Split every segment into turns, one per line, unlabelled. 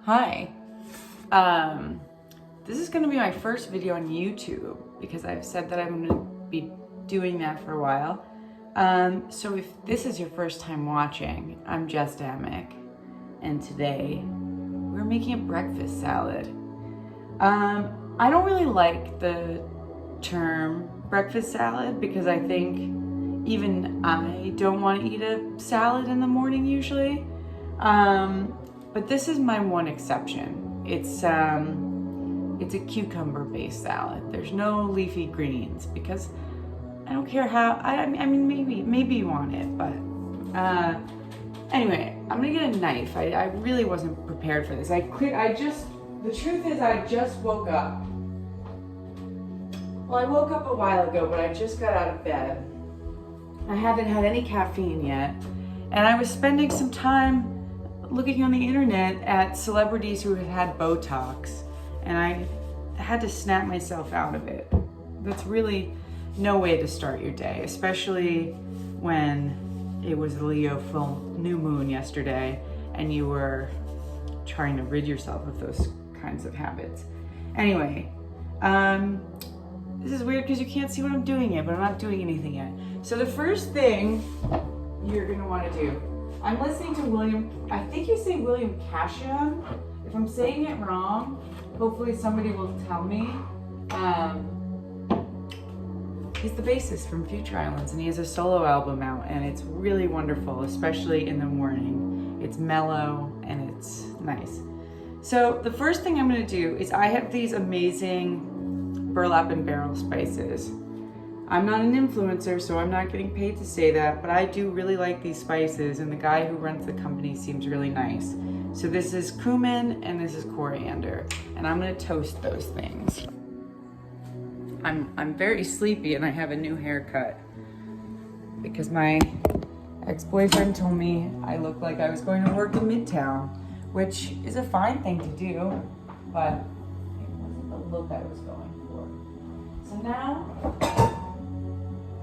Hi. This is going to be my first video on YouTube because I've said that I'm going to be doing that for a while. So if this is your first time watching, I'm Jess Damick, and today we're making a breakfast salad. I don't really like the term breakfast salad because I think even I don't want to eat a salad in the morning usually. But this is my one exception. It's a cucumber-based salad. There's no leafy greens because I don't care how. I mean, maybe you want it, but anyway, I'm gonna get a knife. I really wasn't prepared for this. The truth is, I just woke up. Well, I woke up a while ago, but I just got out of bed. I haven't had any caffeine yet, and I was spending some time looking on the internet at celebrities who had had Botox, and I had to snap myself out of it. That's really no way to start your day, especially when it was the Leo full new moon yesterday and you were trying to rid yourself of those kinds of habits. Anyway, this is weird because you can't see what I'm doing yet, but I'm not doing anything yet. So the first thing you're gonna want to do, I'm listening to I think you say William Cashion. If I'm saying it wrong, hopefully somebody will tell me. He's the bassist from Future Islands, and he has a solo album out, and it's really wonderful, especially in the morning. It's mellow and it's nice. So the first thing I'm gonna do is I have these amazing burlap and barrel spices. I'm not an influencer, so I'm not getting paid to say that, but I do really like these spices, and the guy who runs the company seems really nice. So this is cumin and this is coriander, and I'm gonna toast those things. I'm very sleepy and I have a new haircut because my ex-boyfriend told me I looked like I was going to work in Midtown, which is a fine thing to do, but it wasn't the look I was going for. So now,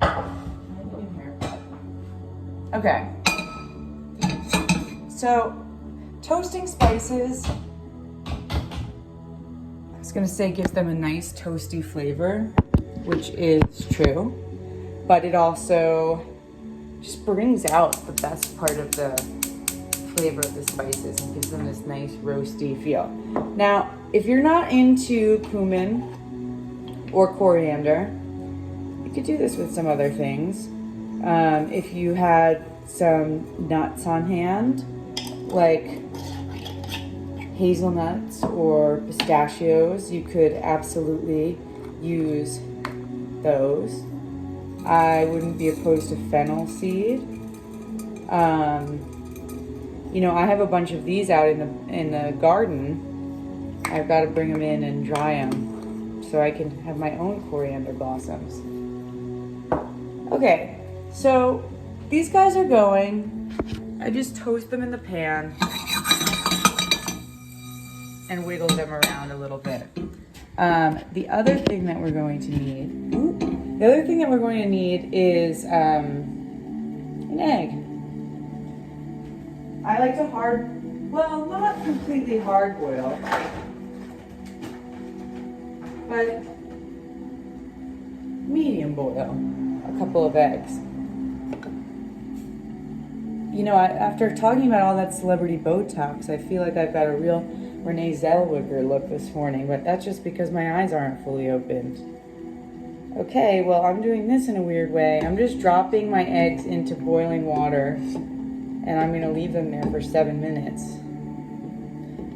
I have a new haircut. Okay. So, toasting spices, I was gonna say gives them a nice toasty flavor, which is true, but it also just brings out the best part of the flavor of the spices and gives them this nice roasty feel. Now, if you're not into cumin or coriander, you could do this with some other things. If you had some nuts on hand, like hazelnuts or pistachios, you could absolutely use those. I wouldn't be opposed to fennel seed. You know, I have a bunch of these out in the garden. I've got to bring them in and dry them so I can have my own coriander blossoms. Okay, so these guys are going. I just toast them in the pan and wiggle them around a little bit. The other thing that we're going to need, is an egg. I like to not completely hard boil, but medium boil a couple of eggs. You know, after talking about all that celebrity Botox, I feel like I've got a real Renee Zellweger look this morning, but that's just because my eyes aren't fully opened. Okay, well, I'm doing this in a weird way. I'm just dropping my eggs into boiling water, and I'm gonna leave them there for 7 minutes.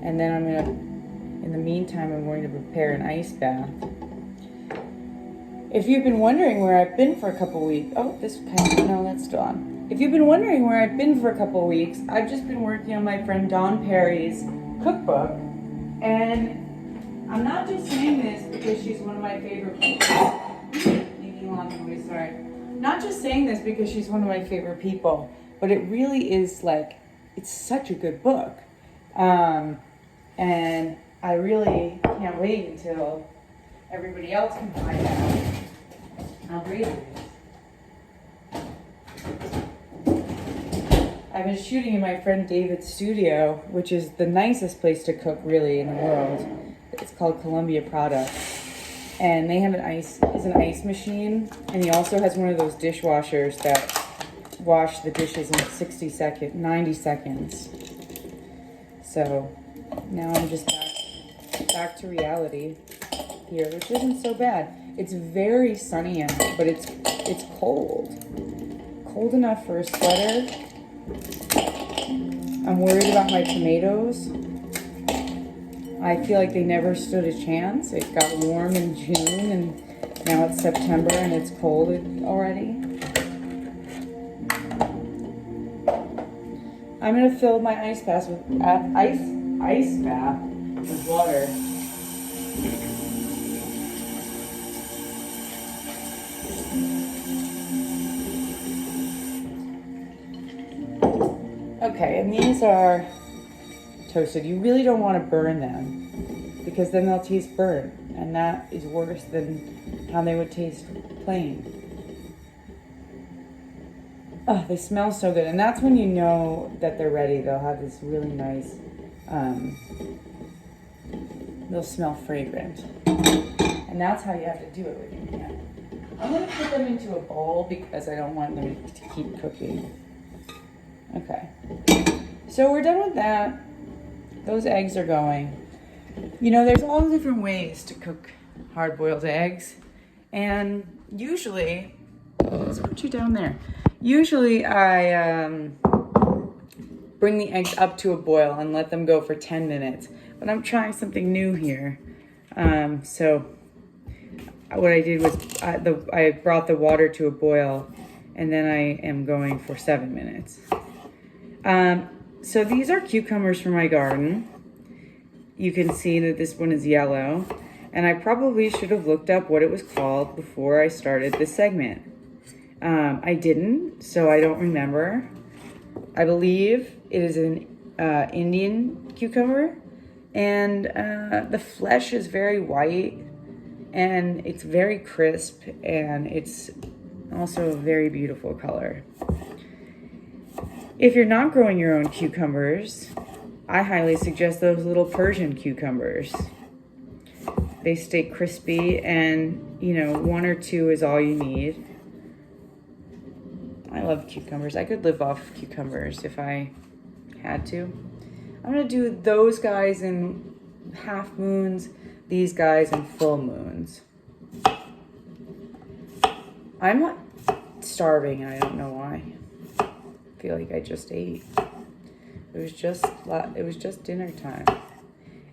And then in the meantime, I'm going to prepare an ice bath. If you've been wondering where I've been for a couple weeks, that's still on. If you've been wondering where I've been for a couple weeks, I've just been working on my friend Dawn Perry's cookbook, and I'm not just saying this because she's one of my favorite people. Not just saying this because she's one of my favorite people, but it really is it's such a good book. And I really can't wait until everybody else can find out how great it is. I I've been shooting in my friend David's studio, which is the nicest place to cook really in the world. It's called Columbia Products. And they have an ice machine, and he also has one of those dishwashers that wash the dishes in 90 seconds. So now I'm just back to reality here, which isn't so bad. It's very sunny out, but it's cold. Cold enough for a sweater. I'm worried about my tomatoes. I feel like they never stood a chance. It got warm in June, and now it's September and it's cold already. I'm gonna fill my ice bath with water. Okay, and these are toasted. You really don't want to burn them because then they'll taste burnt, and that is worse than how they would taste plain. Oh, they smell so good, and that's when you know that they're ready. They'll have this really nice, they'll smell fragrant, and that's how you have to do it with your pan. I'm going to put them into a bowl because I don't want them to keep cooking. Okay, so we're done with that. Those eggs are going. You know, there's all different ways to cook hard-boiled eggs, and usually, let's put you down there. Usually I bring the eggs up to a boil and let them go for 10 minutes, but I'm trying something new here. So what I did was I brought the water to a boil, and then I am going for 7 minutes. So these are cucumbers from my garden. You can see that this one is yellow, and I probably should have looked up what it was called before I started this segment. I didn't, so I don't remember. I believe it is an Indian cucumber, and the flesh is very white, and it's very crisp, and it's also a very beautiful color. If you're not growing your own cucumbers, I highly suggest those little Persian cucumbers. They stay crispy, and you know, 1 or 2 is all you need. I love cucumbers. I could live off cucumbers if I had to. I'm gonna do those guys in half moons, these guys in full moons. I'm not starving, and I don't know why. I feel like I just ate. It was just dinner time.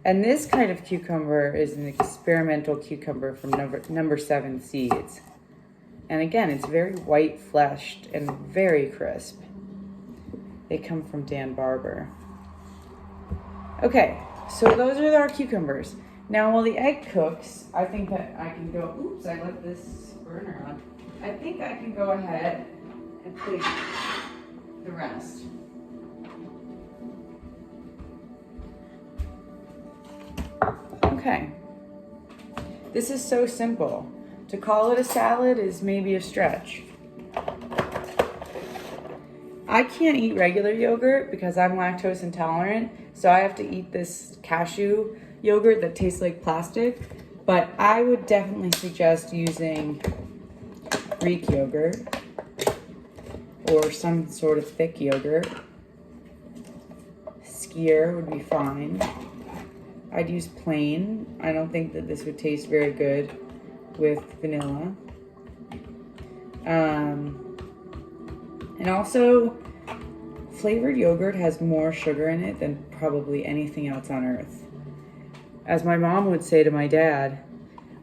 And this kind of cucumber is an experimental cucumber from number 7 seeds. And again, it's very white fleshed and very crisp. They come from Dan Barber. Okay, so those are our cucumbers. Now while the egg cooks, I think that I can go, oops, I left this burner on. I think I can go ahead and put the rest. Okay, this is so simple. To call it a salad is maybe a stretch. I can't eat regular yogurt because I'm lactose intolerant, so I have to eat this cashew yogurt that tastes like plastic, but I would definitely suggest using Greek yogurt or some sort of thick yogurt. Skyr would be fine. I'd use plain. I don't think that this would taste very good with vanilla. And also, flavored yogurt has more sugar in it than probably anything else on earth. As my mom would say to my dad,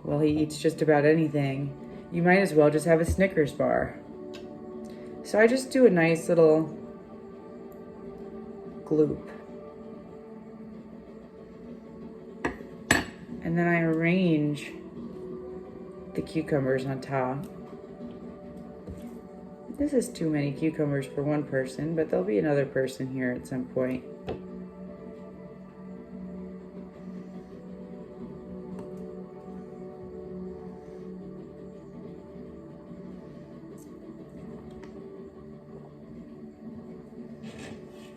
well, he eats just about anything, you might as well just have a Snickers bar. So I just do a nice little gloop. And then I arrange the cucumbers on top. This is too many cucumbers for one person, but there'll be another person here at some point.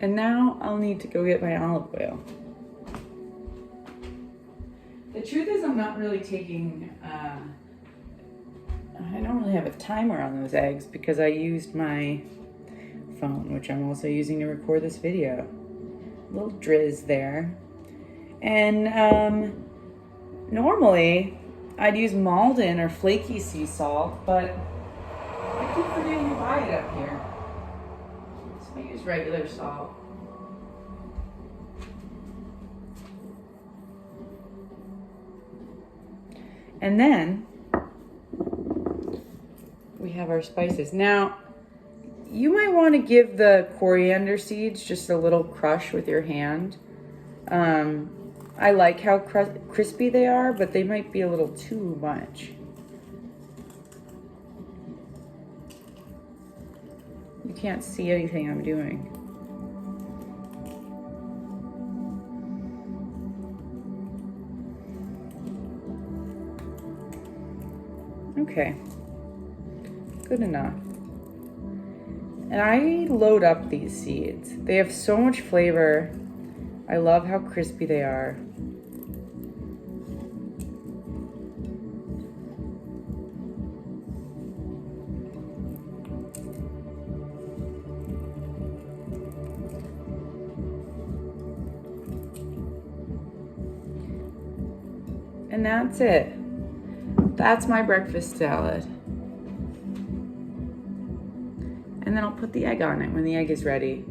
And now I'll need to go get my olive oil. The truth is I'm not really taking, I don't really have a timer on those eggs because I used my phone, which I'm also using to record this video. A little drizz there. And normally I'd use Malden or flaky sea salt, but I keep forgetting to buy it up here. So I use regular salt. And then we have our spices. Now, you might want to give the coriander seeds just a little crush with your hand. I like how crispy they are, but they might be a little too much. You can't see anything I'm doing. Okay, good enough. And I load up these seeds. They have so much flavor. I love how crispy they are. And that's it. That's my breakfast salad. And then I'll put the egg on it when the egg is ready.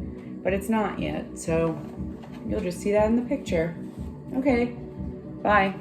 But it's not yet, so you'll just see that in the picture. Okay, bye.